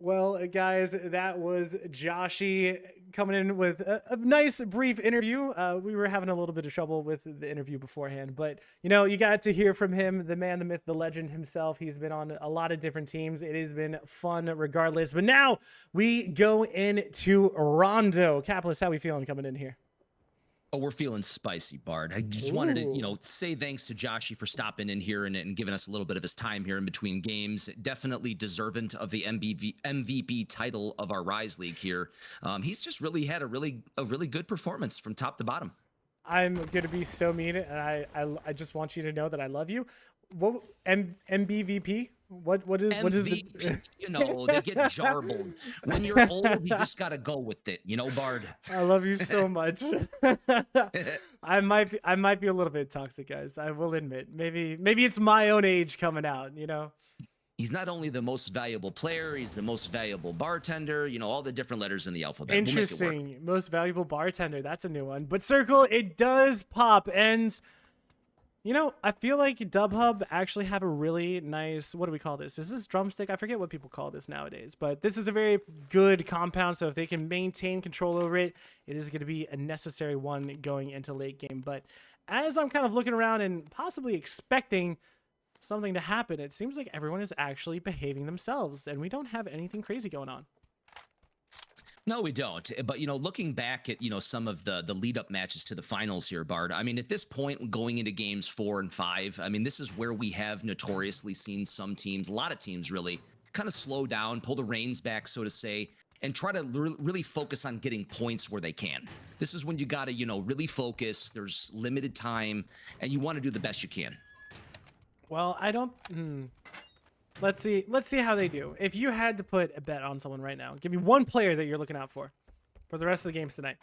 Well, guys, that was Joshy coming in with a nice brief interview. We were having a little bit of trouble with the interview beforehand, but you got to hear from him, the man, the myth, the legend himself. He's been on a lot of different teams. It has been fun regardless. But now we go into Rondo. Capitalist, how we feeling coming in here? Oh, we're feeling spicy, Bard. I just wanted to, say thanks to Joshy for stopping in here and giving us a little bit of his time here in between games. Definitely deserving of the MVP title of our Rise League here. He's just really had a really good performance from top to bottom. I'm gonna be so mean, and I just want you to know that I love you. What MBVP? What is the they get jarbled. When you're old, you just gotta go with it, Bard. I love you so much. I might be a little bit toxic, guys. I will admit. Maybe it's my own age coming out, He's not only the most valuable player, he's the most valuable bartender, all the different letters in the alphabet. Interesting. Most valuable bartender. That's a new one. But Circle, it does pop. And I feel like DubHub actually have a really nice, what do we call this? Is this drumstick? I forget what people call this nowadays, but this is a very good compound. So if they can maintain control over it, it is going to be a necessary one going into late game. But as I'm kind of looking around and possibly expecting something to happen, it seems like everyone is actually behaving themselves and we don't have anything crazy going on. No, we don't. But, looking back at, some of the lead up matches to the finals here, Bard, I mean, at this point, going into games 4 and 5, I mean, this is where we have notoriously seen some teams, a lot of teams really, kind of slow down, pull the reins back, so to say, and try to really focus on getting points where they can. This is when you got to, really focus. There's limited time and you want to do the best you can. Well, I don't... Let's see how they do. If you had to put a bet on someone right now, give me one player that you're looking out for the rest of the games tonight.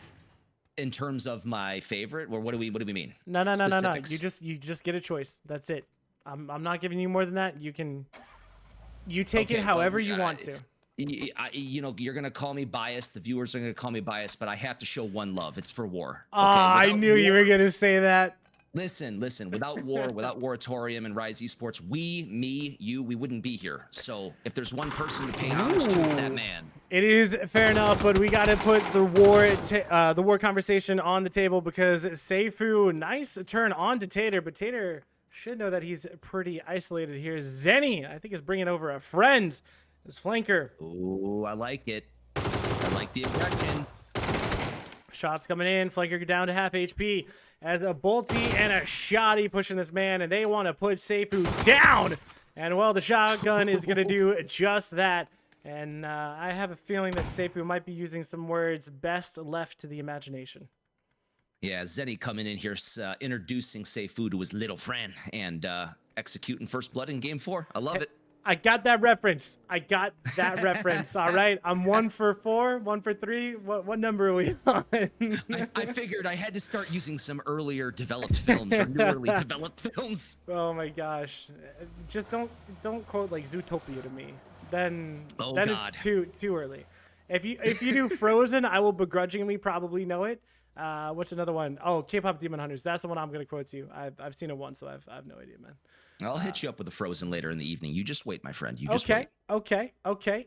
In terms of my favorite, or what do we mean? No. You just get a choice. That's it. I'm not giving you more than that. You take it however you want to. You're gonna call me biased. The viewers are gonna call me biased, but I have to show one love. It's for War. Okay? I knew you were gonna say that. Listen, without War, without Waratorium and Rise Esports, we wouldn't be here. So if there's one person to pay homage to, it's that man. It is fair enough, but we got to put the War conversation on the table because Seifu, nice turn on to Tater, but Tater should know that he's pretty isolated here. Zenny, I think, is bringing over a friend as flanker. Ooh, I like it. I like the aggression. Shots coming in, flanker down to half HP. As a bolty and a shotty pushing this man, and they want to put Seifu down. And well, the shotgun is going to do just that. And I have a feeling that Seifu might be using some words best left to the imagination. Yeah, Zenny coming in here, introducing Seifu to his little friend and executing first blood in game 4. I love it. I got that reference. All right. I'm 1 for 4, 1 for 3. What number are we on? I figured I had to start using some earlier developed films or newerly developed films. Oh my gosh. Just don't quote like Zootopia to me. Then it's too early. If you do Frozen, I will begrudgingly probably know it. What's another one? Oh, K-pop Demon Hunters. That's the one I'm gonna quote to you. I've seen it once, so I have no idea, man. I'll hit you up with a Frozen later in the evening. You just wait, my friend. You just wait. Okay.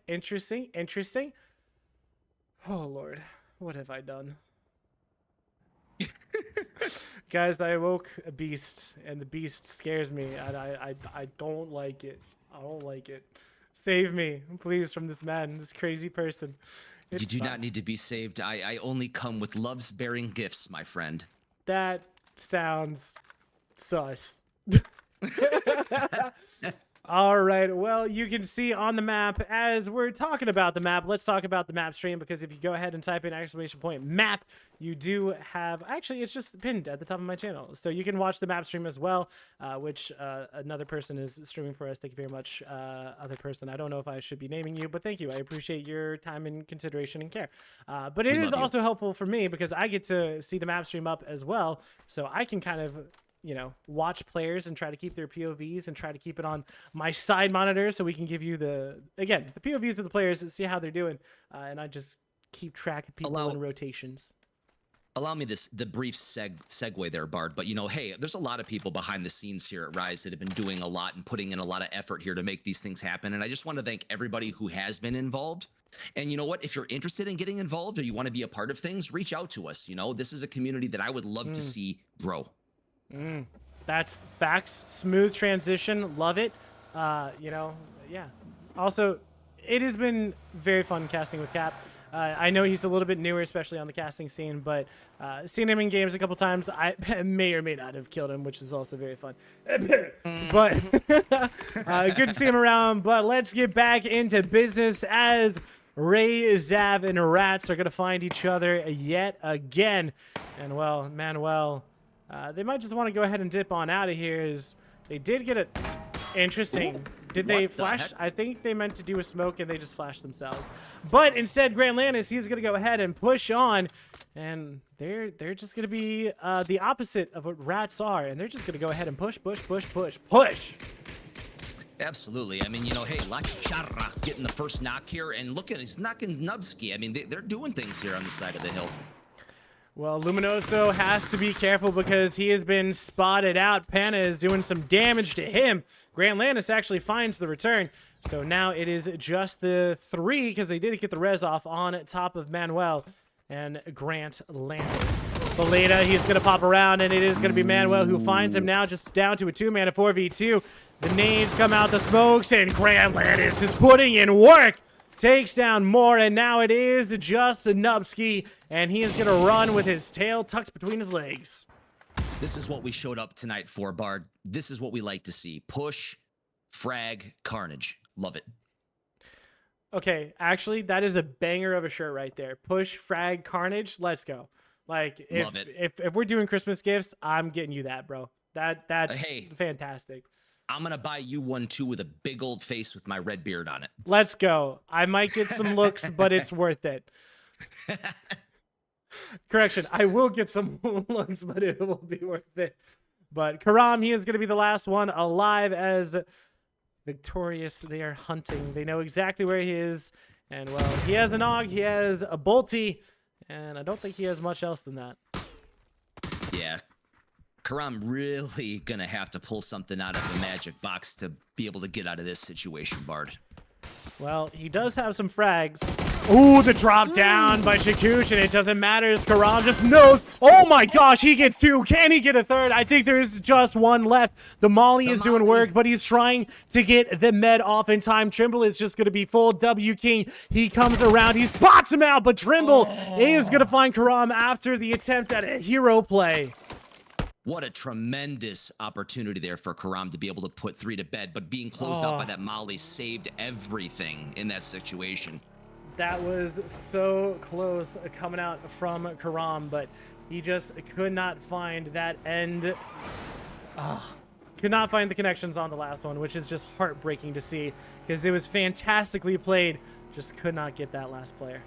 Interesting. Oh, Lord. What have I done? Guys, I awoke a beast, and the beast scares me, and I don't like it. I don't like it. Save me, please, from this man, this crazy person. You do not need to be saved. I only come with love's bearing gifts, my friend. That sounds sus. All right, well, you can see on the map as we're talking about the map. Let's talk about the map stream, because if you go ahead and type in !map, you do have, actually, it's just pinned at the top of my channel, so you can watch the map stream as well, which another person is streaming for us. Thank you very much, other person. I don't know if I should be naming you, but thank you. I appreciate your time and consideration and care. But it is also helpful for me because I get to see the map stream up as well, so I can kind of watch players and try to keep their POVs and try to keep it on my side monitor so we can give you the POVs of the players and see how they're doing. And I just keep track of people in rotations. Allow me the brief segue there, Bard. But hey, there's a lot of people behind the scenes here at Rise that have been doing a lot and putting in a lot of effort here to make these things happen. And I just want to thank everybody who has been involved. And you know what? If you're interested in getting involved or you want to be a part of things, reach out to us. This is a community that I would love to see grow. That's facts. Smooth transition. Love it. Yeah. Also, it has been very fun casting with Cap. I know he's a little bit newer, especially on the casting scene, but seeing him in games a couple times, I may or may not have killed him, which is also very fun. But good to see him around. But let's get back into business as Ray, Zav, and Rats are going to find each other yet again. And, well, Manuel, they might just want to go ahead and dip on out of here. As they did get it interesting. Did they flash? I think they meant to do a smoke and they just flashed themselves. But instead, Grand Lannis, he's going to go ahead and push on. And they're just going to be the opposite of what Rats are. And they're just going to go ahead and push. Absolutely. I mean, hey, La Charra getting the first knock here. And look at he's knocking Nubsky. I mean, they're doing things here on the side of the hill. Well, Luminoso has to be careful because he has been spotted out. Panna is doing some damage to him. Grand Lannis actually finds the return. So now it is just the 3 because they did get the res off on top of Manuel and Grant Lantis. Beleda, he's going to pop around, and it is going to be Manuel who finds him now, just down to a 2-man 4v2. The nades come out, the smokes, and Grand Lantis is putting in work. Takes down more, and now it is just Nubsky, and he is going to run with his tail tucked between his legs. This is what we showed up tonight for, Bard. This is what we like to see. Push, frag, carnage. Love it. Okay, actually, that is a banger of a shirt right there. Push, frag, carnage. Let's go. Like, if we're doing Christmas gifts, I'm getting you that, bro. That's fantastic. I'm going to buy you one, too, with a big old face with my red beard on it. Let's go. I might get some looks, but it's worth it. Correction, I will get some looks, but it will be worth it. But Karam, he is going to be the last one alive as victorious. They are hunting. They know exactly where he is. And, well, he has an Og, he has a Bolty, and I don't think he has much else than that. Yeah. Karam really gonna have to pull something out of the magic box to be able to get out of this situation, Bard. Well, he does have some frags. Ooh, the drop down by Shakush, and it doesn't matter as Karam just knows. Oh my gosh, he gets 2. Can he get a 3rd? I think there's just 1 left. The Molly is doing work, but he's trying to get the med off in time. Trimble is just going to be full W King. He comes around, he spots him out, but Trimble is going to find Karam after the attempt at a hero play. What a tremendous opportunity there for Karam to be able to put 3 to bed, but being closed out by that Molly saved everything in that situation. That was so close coming out from Karam, but he just could not find that end. Could not find the connections on the last one, which is just heartbreaking to see because it was fantastically played. Just could not get that last player.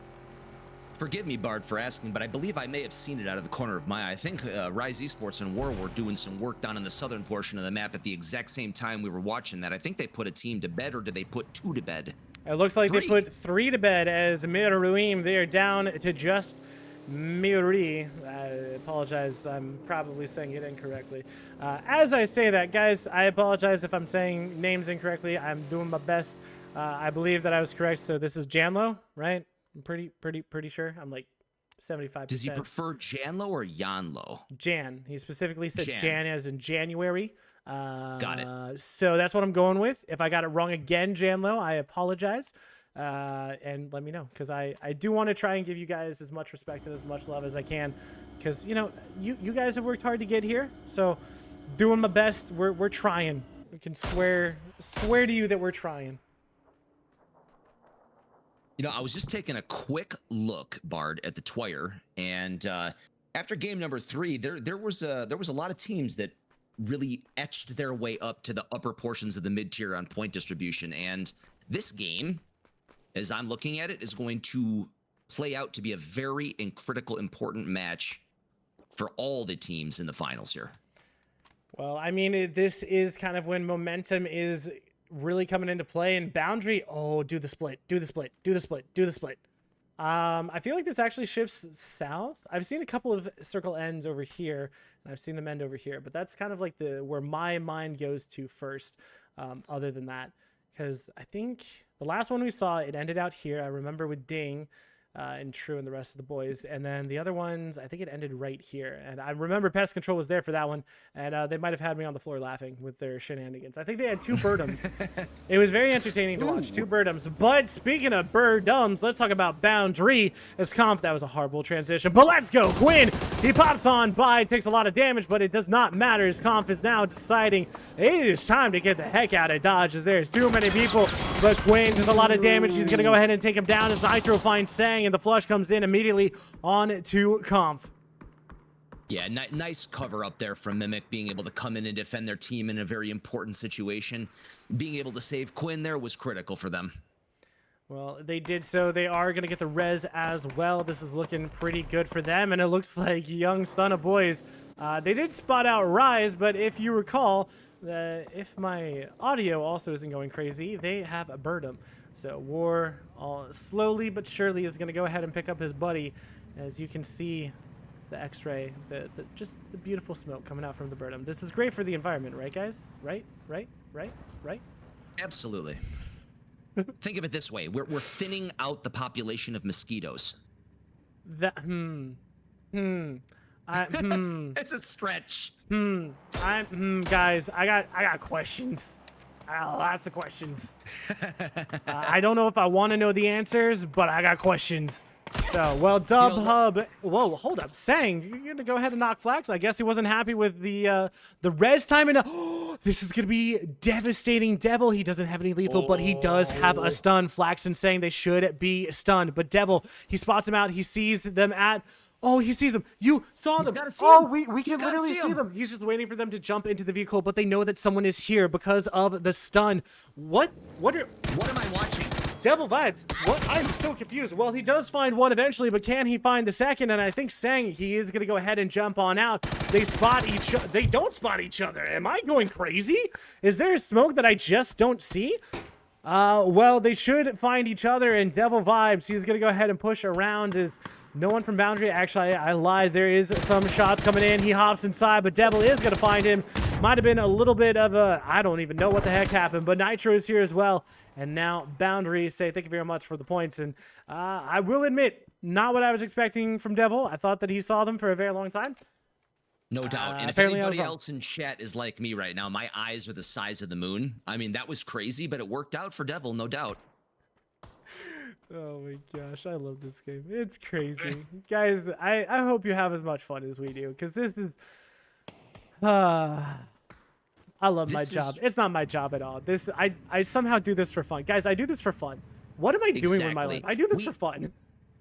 Forgive me, Bard, for asking, but I believe I may have seen it out of the corner of my eye. I think Rise Esports and War were doing some work down in the southern portion of the map at the exact same time we were watching that. I think they put a team to bed, or did they put 2 to bed? It looks like 3. They put 3 to bed as Miruim, they are down to just Miuri. I apologize, I'm probably saying it incorrectly. As I say that, guys, I apologize if I'm saying names incorrectly. I'm doing my best. I believe that I was correct, so this is Janlo, right? I'm pretty sure. I'm like 75%. Does he prefer Janlo or Yanlo? Jan. He specifically said Jan as in January. Got it. So that's what I'm going with. If I got it wrong again, Janlo, I apologize. And let me know, because I do want to try and give you guys as much respect and as much love as I can, because you guys have worked hard to get here. So doing my best. We're trying. We can swear to you that we're trying. I was just taking a quick look, Bard, at the Twire, and after game number 3, there was a lot of teams that really etched their way up to the upper portions of the mid-tier on point distribution, and this game, as I'm looking at it, is going to play out to be a very critical, important match for all the teams in the finals here. Well, I mean, this is kind of when momentum is really coming into play, and Boundary, do the split. I feel like this actually shifts south. I've seen a couple of circle ends over here, and I've seen them end over here, but that's kind of like the where my mind goes to first. Other than that, because I think the last one we saw, it ended out here. I remember with Ding. And True and the rest of the boys. And then the other ones, I think it ended right here. And I remember Pest Control was there for that one. And they might have had me on the floor laughing with their shenanigans. I think they had 2 birdums. It was very entertaining to watch. 2 birdums. But speaking of birdums, let's talk about Boundary. As Conf, that was a horrible transition. But let's go. Quinn, he pops on by, takes a lot of damage, but it does not matter as Conf is now deciding it is time to get the heck out of Dodge as there's too many people. But Quinn does a lot of damage. He's going to go ahead and take him down as Nitro finds Sang. And the flush comes in immediately on to Conf. Yeah, nice cover up there from Mimic, being able to come in and defend their team in a very important situation. Being able to save Quinn there was critical for them. Well, they did so. They are going to get the res as well. This is looking pretty good for them, and it looks like young son of boys. They did spot out Rise, but if you recall, if my audio also isn't going crazy, they have a Birdum. So War slowly but surely is going to go ahead and pick up his buddy. As you can see, the X-ray, just the beautiful smoke coming out from the Birdum. This is great for the environment, right, guys? Right? Absolutely. Think of it this way: we're thinning out the population of mosquitoes. That It's a stretch. Guys, I got questions. I got lots of questions. I don't know if I want to know the answers, but I got questions. So, well, Dub Hub. Whoa, hold up, Sang, you're gonna go ahead and knock Flax. I guess he wasn't happy with the res time. And this is gonna be devastating. Devil, he doesn't have any lethal, but he does have a stun. Flax and Sang, they should be stunned. But Devil, he spots him out. He sees them at. Oh, he sees them. You saw them. Oh, we can literally see them. He's just waiting for them to jump into the vehicle, but they know that someone is here because of the stun. What am I watching? Devil vibes. What? I'm so confused. Well, he does find one eventually, but can he find the second? And I think Sang, he is going to go ahead and jump on out. They spot each other. They don't spot each other. Am I going crazy? Is there a smoke that I just don't see? Well, they should find each other, and Devil vibes. He's going to go ahead and push around. No one from Boundary. Actually, I lied. There is some shots coming in. He hops inside, but Devil is going to find him. Might have been a little bit of a, I don't even know what the heck happened, but Nitro is here as well. And now Boundary say thank you very much for the points. And I will admit, not what I was expecting from Devil. I thought that he saw them for a very long time. No doubt. And if anybody else in chat is like me right now, my eyes are the size of the moon. I mean, that was crazy, but it worked out for Devil, no doubt. Oh my gosh, I love this game. It's crazy. Guys, I hope you have as much fun as we do, because this is I love my job. It's not my job at all. I somehow do this for fun. Guys, I do this for fun. What am I doing with my life? I do this for fun.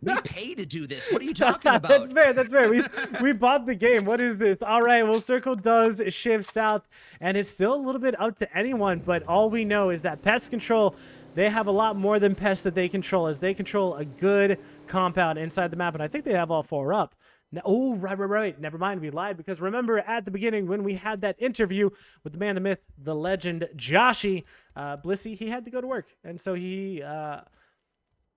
We pay to do this. What are you talking about? That's fair. We bought the game. What is this? All right, well, Circle does shift south, and it's still a little bit up to anyone, but all we know is that Pest Control, they have a lot more than pests that they control, as they control a good compound inside the map, and I think they have all 4 up. Now, oh, right. Never mind, we lied, because remember at the beginning when we had that interview with the man, the myth, the legend, Joshy, Blissey, he had to go to work, and so he...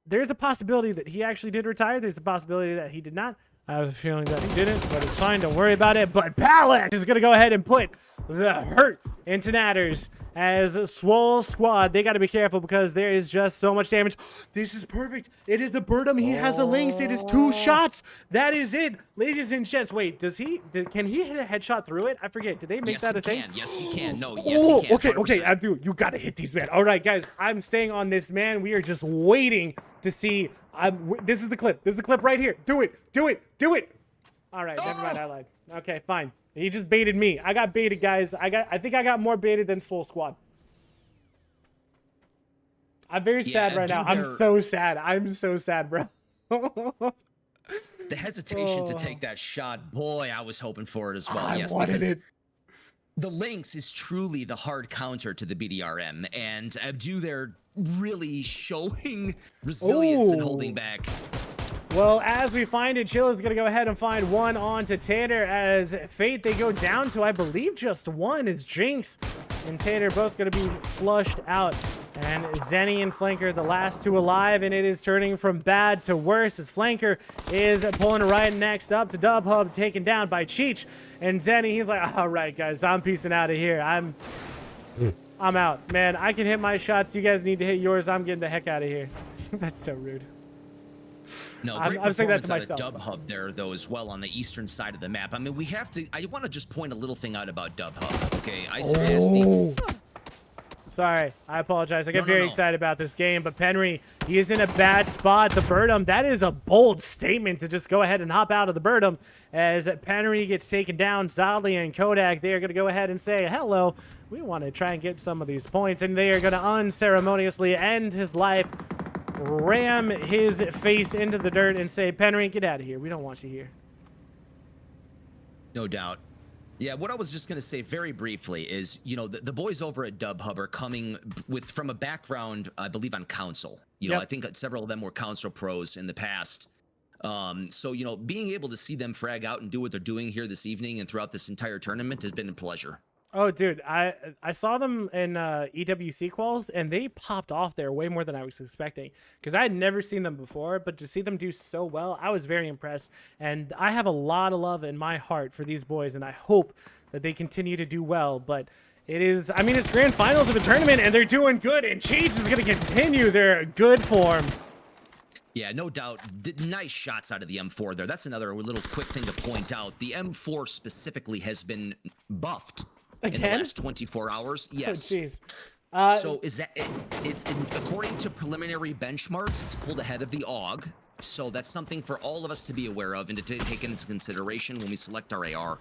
there's a possibility that he actually did retire. There's a possibility that he did not. I have a feeling that he didn't, but it's fine. Don't worry about it. But Palax is going to go ahead and put the hurt into Natters as Swole Squad. They got to be careful because there is just so much damage. This is perfect. It is the Birdum. He has the links. It is 2 shots. That is it. Ladies and gents, wait, can he hit a headshot through it? I forget. Did they make that a thing? Yes, he can. No, yes, he can. Okay, Abdul, you got to hit these, man. All right, guys, I'm staying on this, man. We are just waiting to see. This is the clip. This is the clip right here. Do it. All right, never mind. I lied. Okay, fine. He just baited me. I got baited, guys. I think I got more baited than Swole Squad. I'm very sad right now. I'm so sad, bro. The hesitation to take that shot, boy, I was hoping for it as well. I wanted it. The Lynx is truly the hard counter to the BDRM, and Abdu there really showing resilience and holding back. Well, as we find it, Chill is going to go ahead and find one on to Tater. As Fate, they go down to, I believe, just one. Is Jinx and Tater both going to be flushed out. And Zenny and Flanker, the last two alive, and it is turning from bad to worse as Flanker is pulling right next up to Dub Hub, taken down by Cheech. And Zenny, he's like, all right, guys, I'm peacing out of here. I'm out. Man, I can hit my shots. You guys need to hit yours. I'm getting the heck out of here. That's so rude. No, I'm saying that to myself. Dub Hub there, though, as well on the eastern side of the map. I mean, we have to. I want to just point a little thing out about Dub Hub. Okay, Sorry, I apologize. I get very excited about this game, but Penry, he is in a bad spot. The Birdum, that is a bold statement to just go ahead and hop out of the Birdum as Penry gets taken down. Zali and Kodak, they are going to go ahead and say, hello, we want to try and get some of these points, and they are going to unceremoniously end his life, ram his face into the dirt, and say, Penry, get out of here. We don't want you here. No doubt. Yeah, what I was just going to say very briefly is, you know, the boys over at Dub Hub are coming from a background, I believe, on console. You know, I think several of them were console pros in the past. So, you know, being able to see them frag out and do what they're doing here this evening and throughout this entire tournament has been a pleasure. Oh, dude, I saw them in EWC quals, and they popped off there way more than I was expecting because I had never seen them before, but to see them do so well, I was very impressed, and I have a lot of love in my heart for these boys, and I hope that they continue to do well, but it is, I mean, it's grand finals of a tournament, and they're doing good, and Cheech is going to continue their good form. Yeah, no doubt. Nice shots out of the M4 there. That's another little quick thing to point out. The M4 specifically has been buffed. Again? In the last 24 hours, yes. Oh, jeez. So is that according to preliminary benchmarks, it's pulled ahead of the AUG. So that's something for all of us to be aware of and to take into consideration when we select our AR.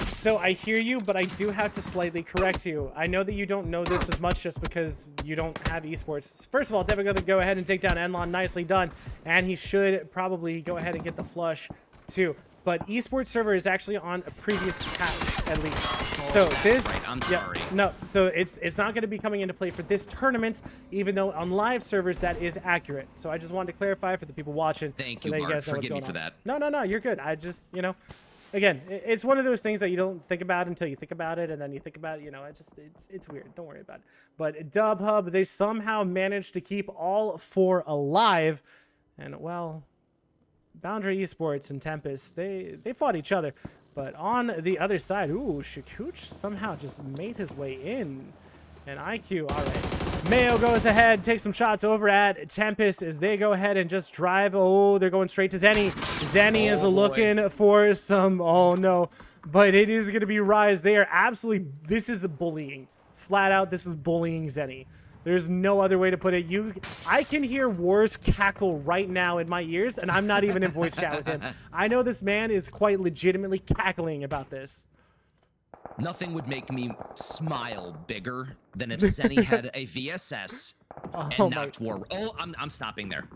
So I hear you, but I do have to slightly correct you. I know that you don't know this as much just because you don't have esports. First of all, Devin going to go ahead and take down Enlon. Nicely done. And he should probably go ahead and get the flush too. But esports server is actually on a previous patch at least. So this, right. I'm sorry. No, so it's not going to be coming into play for this tournament, even though on live servers that is accurate. So I just wanted to clarify for the people watching. Thank you, Bart. you guys know Forgive me for on. that. No, you're good. I just, you know, again, it's one of those things that you don't think about until you think about it, and then you think about it, you know, it's weird. Don't worry about it. But Dub Hub, they somehow managed to keep all four alive, and well, Boundary Esports and Tempest, they fought each other. But on the other side, ooh, Shakooch somehow just made his way in. And IQ, all right. Mayo goes ahead, takes some shots over at Tempest as they go ahead and just drive. Oh, they're going straight to Zenny. Zenny is looking for some, oh no. But it is going to be Rise. They are absolutely, this is bullying. Flat out, this is bullying Zenny. There's no other way to put it. I can hear Wars cackle right now in my ears, and I'm not even in voice chat with him. I know this man is quite legitimately cackling about this. Nothing would make me smile bigger than if Zenny had a VSS and knocked War. Oh, I'm stopping there.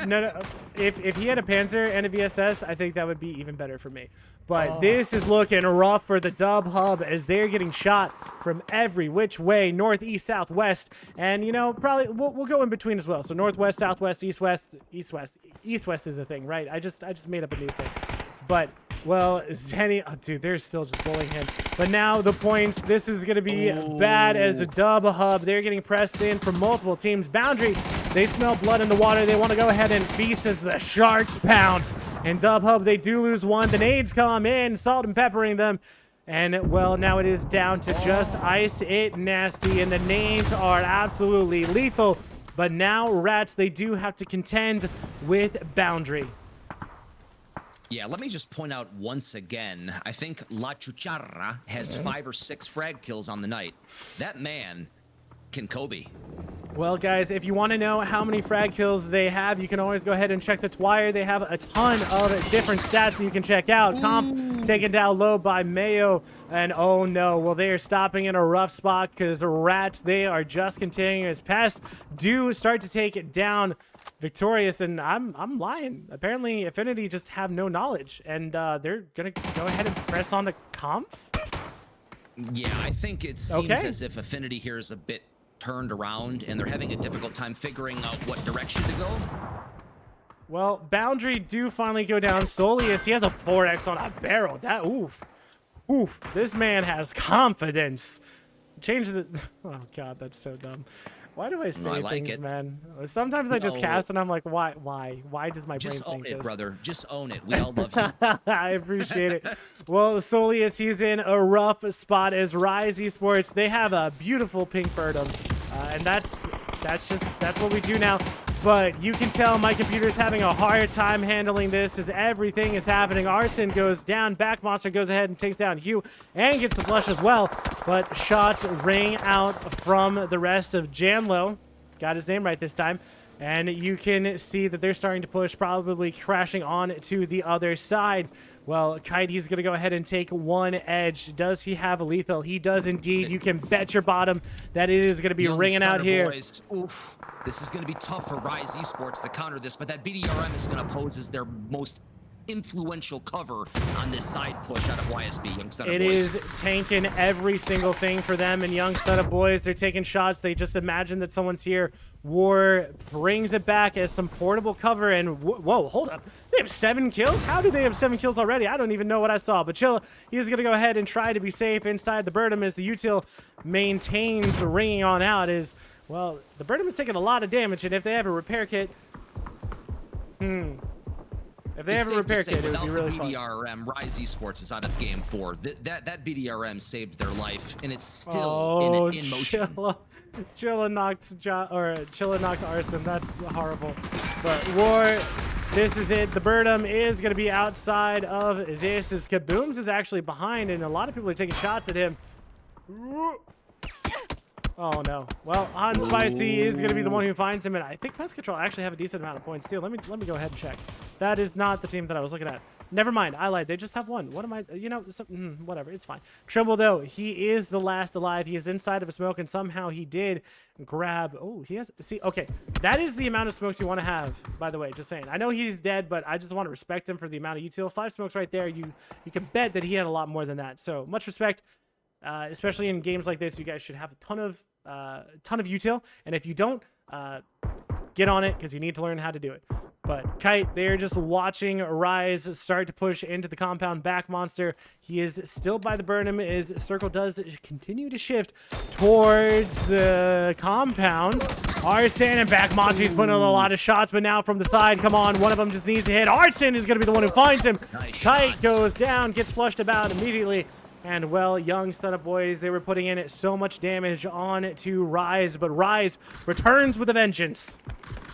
No. If he had a Panzer and a VSS, I think that would be even better for me. But this is looking rough for the Dub Hub as they're getting shot from every which way, north, east, south, west, and you know probably we'll go in between as well. So northwest, southwest, east, west, east, west. East, west is the thing, right? I just made up a new thing. But well, Zenny, oh, dude, they're still just bullying him. But now the points, this is going to be bad as a Dub Hub. They're getting pressed in from multiple teams. Boundary, they smell blood in the water. They want to go ahead and feast as the Sharks pounce. And Dub Hub, they do lose one. The nades come in, salt and peppering them. And, well, now it is down to just Ice It Nasty. And the nades are absolutely lethal. But now, Rats, they do have to contend with Boundary. Yeah, let me just point out once again, I think La Chucharra has 5 or 6 frag kills on the night. That man can Kobe. Well, guys, if you want to know how many frag kills they have, you can always go ahead and check the Twire. They have a ton of different stats that you can check out. Comp taken down low by Mayo. And oh no, well, they are stopping in a rough spot because Rats, they are just continuing as Pest do start to take it down. Victorious, and I'm lying. Apparently, Affinity just have no knowledge, and they're gonna go ahead and press on to Conf. Yeah, I think it seems as if Affinity here is a bit turned around, and they're having a difficult time figuring out what direction to go. Well, Boundary do finally go down. Solius, he has a 4x on a barrel. That, oof. Oof. This man has confidence. Change the... Oh, God, that's so dumb. Why do I say I like things, it. man? Sometimes I just No. cast and I'm like, why? Why does my Just brain own think it, this? brother. Just own it. We all love you. I appreciate it. Well, Solius, he's in a rough spot as R.E.A.L Esports. They have a beautiful pink birdom, and that's what we do now. But you can tell my computer's having a hard time handling this as everything is happening. Arson goes down. Back Monster goes ahead and takes down Hugh and gets the flush as well. But shots ring out from the rest of Janlo. Got his name right this time. And you can see that they're starting to push, probably crashing on to the other side. Well, Kite, he's going to go ahead and take one edge. Does he have a lethal? He does indeed. You can bet your bottom that it is going to be ringing out here. Boys. Oof. This is going to be tough for R.E.A.L Esports to counter this, but that BDRM is going to pose as their most influential cover on this side push out of YSB, Young Stunner Boys. It is tanking every single thing for them, and Young Stunner Boys, they're taking shots. They just imagine that someone's here. War brings it back as some portable cover, and whoa, hold up. They have 7 kills? How do they have 7 kills already? I don't even know what I saw, but Chilla, he's going to go ahead and try to be safe inside the Birdom as the util maintains ringing on out. Well, the Birdom is taking a lot of damage, and if they have a repair kit, if they have a repair kit, it would be really fun. BDRM, R.E.A.L Esports is out of game 4. That BDRM saved their life, and it's still in motion. Chilla knocked Arson. That's horrible. But War, this is it. The Birdom is going to be outside of this. As Kabooms is actually behind, and a lot of people are taking shots at him. Oh no. Well, Hot and Spicy is going to be the one who finds him, and I think Pest Control actually have a decent amount of points too. Let me go ahead and check. That is not the team that I was looking at. Never mind. I lied. They just have one. What am I? You know, whatever. It's fine. Trimble though, he is the last alive. He is inside of a smoke, and somehow he did grab. Oh, he has. See, okay, that is the amount of smokes you want to have. By the way, just saying. I know he's dead, but I just want to respect him for the amount of util. 5 smokes right there. You can bet that he had a lot more than that. So much respect. Especially in games like this, you guys should have a ton of util, and if you don't, get on it because you need to learn how to do it. But Kite, they're just watching Rise start to push into the compound. Back Monster, he is still by the Burnham. His circle does continue to shift towards the compound. Arson and Back Monster, he's putting in a lot of shots, but now from the side, come on, one of them just needs to hit. Arson is going to be the one who finds him. Nice Kite shots. goes down, gets flushed about immediately. And, well, Young Stunner Boys, they were putting in so much damage on to Rise, but Rise returns with a vengeance.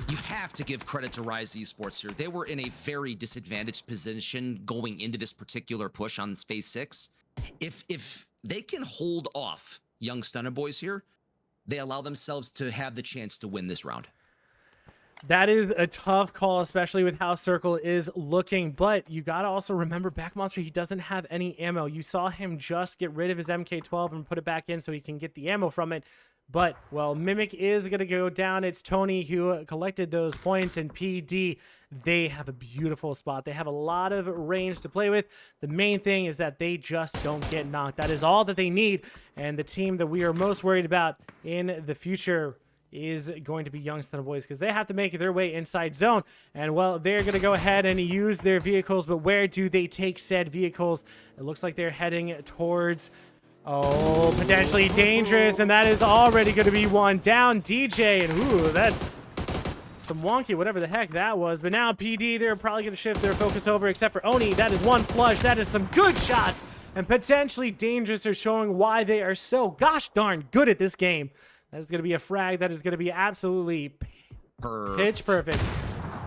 You have to give credit to R.E.A.L Esports here. They were in a very disadvantaged position going into this particular push on phase 6. If they can hold off Young Stunner Boys here, they allow themselves to have the chance to win this round. That is a tough call, especially with how Circle is looking. But you got to also remember, Back Monster, he doesn't have any ammo. You saw him just get rid of his MK12 and put it back in so he can get the ammo from it. But, well, Mimic is going to go down. It's Tony who collected those points, and PD, they have a beautiful spot. They have a lot of range to play with. The main thing is that they just don't get knocked. That is all that they need. And the team that we are most worried about in the future is going to be Young Stunner Boys, because they have to make their way inside zone. And, well, they're going to go ahead and use their vehicles, but where do they take said vehicles? It looks like they're heading towards, oh, potentially dangerous, and that is already going to be one down. DJ, and ooh, that's some wonky, whatever the heck that was. But now PD, they're probably going to shift their focus over, except for Oni. That is one flush. That is some good shots, and potentially dangerous are showing why they are so gosh darn good at this game. That is going to be a frag. That is going to be absolutely pitch perfect.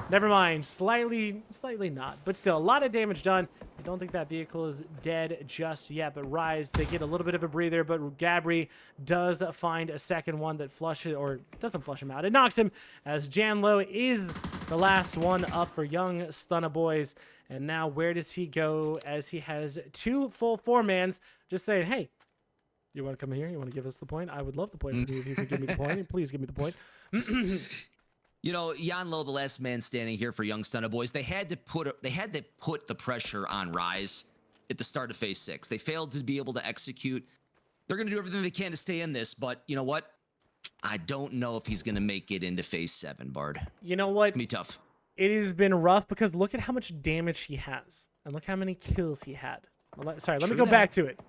Never mind. Slightly not. But still, a lot of damage done. I don't think that vehicle is dead just yet. But Rise, they get a little bit of a breather. But Gabri does find a second one that flushes, or doesn't flush him out. It knocks him, as Janlo is the last one up for Young Stunner Boys. And now where does he go, as he has 2 full 4-mans just saying, hey, you want to come here? You want to give us the point? I would love the point from you if you could give me the point. Please give me the point. You know, Yanlo, the last man standing here for Young Stunner Boys, they had to put the pressure on Rise at the start of phase 6. They failed to be able to execute. They're going to do everything they can to stay in this, but you know what? I don't know if he's going to make it into phase 7, Bard. You know what? It's going to be tough. it has been rough because look at how much damage he has. And look how many kills he had. Sorry, let me go back to it.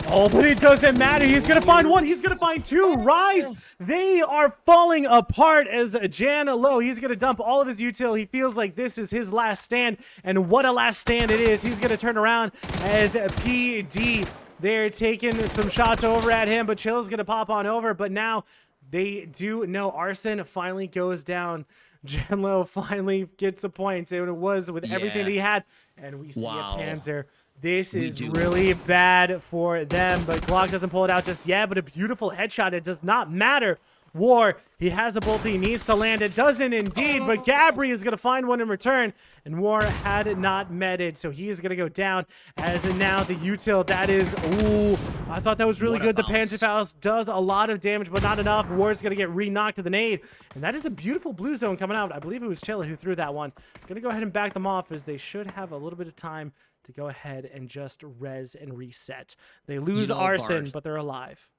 Oh, but it doesn't matter. He's going to find one. He's going to find two. Rise. They are falling apart as Jan Low. He's going to dump all of his util. He feels like this is his last stand. And what a last stand it is. He's going to turn around as PD. They're taking some shots over at him, but Chill's going to pop on over. But now they do know Arson finally goes down. Janlo finally gets a point. It was with everything that he had. And we see a Panzer. This is really bad for them, but Glock doesn't pull it out just yet, but a beautiful headshot. It does not matter. War, he has a bolt he needs to land. It doesn't indeed, but Gabri is going to find one in return, and War had not met it, so he is going to go down as now the util. That is, ooh, I thought that was really good. The Panzerfaust does a lot of damage, but not enough. War is going to get re-knocked to the nade, and that is a beautiful blue zone coming out. I believe it was Chilla who threw that one. Going to go ahead and back them off as they should have a little bit of time to go ahead and just res and reset. They lose Arson, Bard, but they're alive.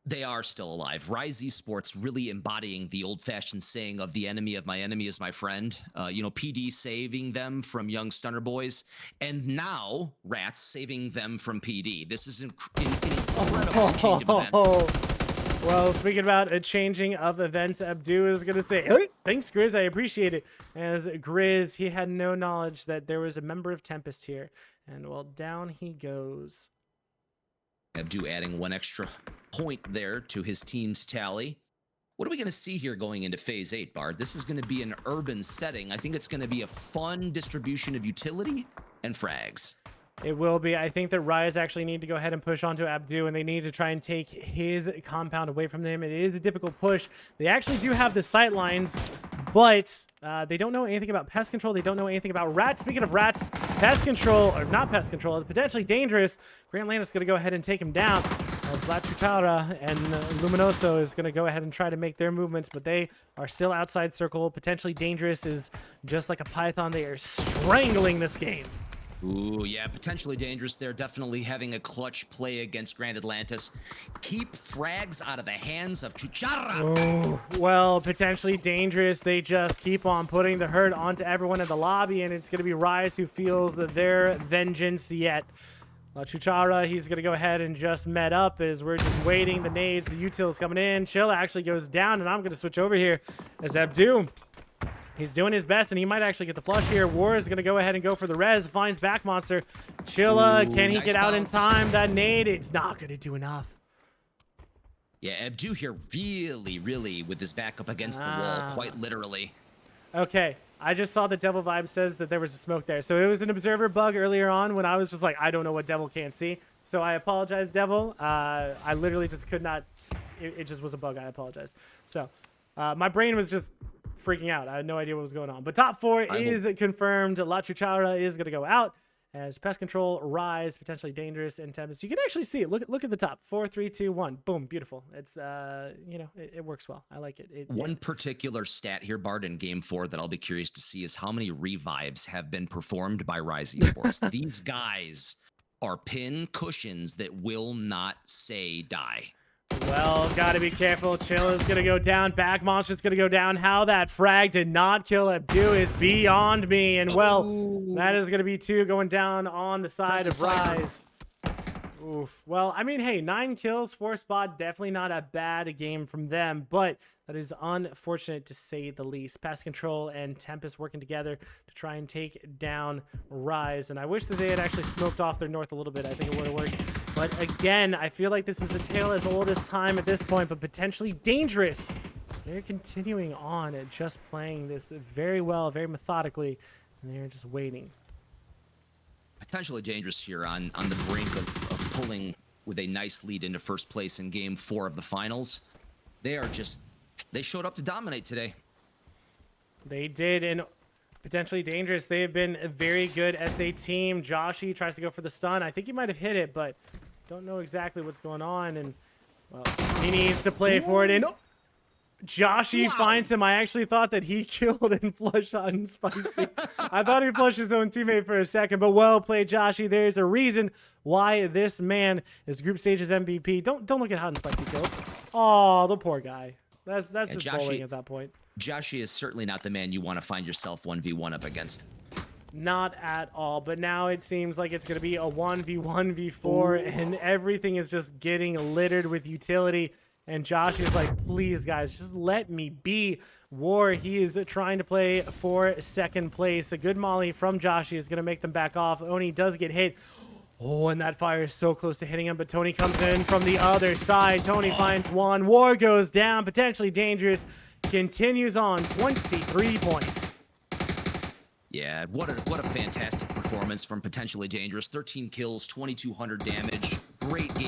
They are still alive. R.E.A.L Esports really embodying the old-fashioned saying of the enemy of my enemy is my friend. PD saving them from young stunner boys, and now Rats saving them from PD. This is an incredible change of events. Well, speaking about a changing of events, Abdu is going to say, hey, thanks, Grizz. I appreciate it. As Grizz, he had no knowledge that there was a member of Tempest here. And, well, down he goes. Abdu adding one extra point there to his team's tally. What are we going to see here going into Phase 8, Bard? This is going to be an urban setting. I think it's going to be a fun distribution of utility and frags. It will be. I think that Rise actually need to go ahead and push onto Abdu, and they need to try and take his compound away from them. It is a difficult push. They actually do have the sight lines, but they don't know anything about pest control. They don't know anything about rats. Speaking of rats, pest control, or not pest control, is potentially dangerous. Grant Landis is going to go ahead and take him down, as La Chutara and Luminoso is going to go ahead and try to make their movements, but they are still outside circle. Potentially dangerous is just like a python. They are strangling this game. Ooh, yeah, potentially dangerous. They're definitely having a clutch play against Grand Atlantis. Keep frags out of the hands of Chuchara. Oh, well, potentially dangerous. They just keep on putting the hurt onto everyone in the lobby, and it's going to be Rise who feels their vengeance yet. Chuchara, he's going to go ahead and just met up as we're just waiting. The nades, the util's coming in. Chill actually goes down, and I'm going to switch over here as Abdu. He's doing his best, and he might actually get the flush here. War is going to go ahead and go for the res. Finds back monster. Chilla, can he get out in time? That nade, it's not going to do enough. Yeah, Abdu here really with his back up against the wall, quite literally. Okay, I just saw that Devil Vibe says that there was a smoke there. So it was an observer bug earlier on when I was just like, I don't know what Devil can't see. So I apologize, Devil. I literally just could not. It just was a bug. I apologize. So my brain was just freaking out. I had no idea what was going on. But top four is confirmed. La Chuchara is going to go out as pest control, Rise, potentially dangerous, and Tempest. You can actually see it. Look at the top. 4, 3, 2, 1. Boom. Beautiful. It's it works well. I like it. One particular stat here, Bard, in Game 4 that I'll be curious to see is how many revives have been performed by R.E.A.L Esports. These guys are pin cushions that will not say die. Well, gotta be careful. Chill is gonna go down. Back monster's gonna go down. How that frag did not kill Abdu is beyond me. And well, that is gonna be 2 going down on the side of Rise. Oof. Well, I mean, hey, 9 kills, 4 spot, definitely not a bad game from them, but that is unfortunate to say the least. Pest control and Tempest working together to try and take down Rise. And I wish that they had actually smoked off their north a little bit. I think it would have worked. But again, I feel like this is a tale as old as time at this point, but potentially dangerous. They're continuing on and just playing this very well, very methodically, and they're just waiting. Potentially dangerous here on the brink of pulling with a nice lead into first place in Game 4 of the finals. They showed up to dominate today. They did, and potentially dangerous. They have been a very good SA team. Joshy tries to go for the stun. I think he might have hit it, but don't know exactly what's going on. And, well, he needs to play for it. And Joshy finds him. I actually thought that he killed and flushed on Spicy. I thought he flushed his own teammate for a second, but well played, Joshy. There's a reason why this man is Group Stage's MVP. Don't look at how Spicy kills. Oh, the poor guy. That's just bullying at that point. Joshi is certainly not the man you want to find yourself 1v1 up against. Not at all. But now it seems like it's going to be a 1v1v4, and everything is just getting littered with utility. And Josh is like, please, guys, just let me be. War, he is trying to play for second place. A good molly from Joshi is going to make them back off. Oni does get hit. Oh, and that fire is so close to hitting him, but Tony comes in from the other side. Tony finds one. War goes down, potentially dangerous. Continues on, 23 points. Yeah, what a fantastic performance from Potentially Dangerous. 13 kills, 2,200 damage. Great game.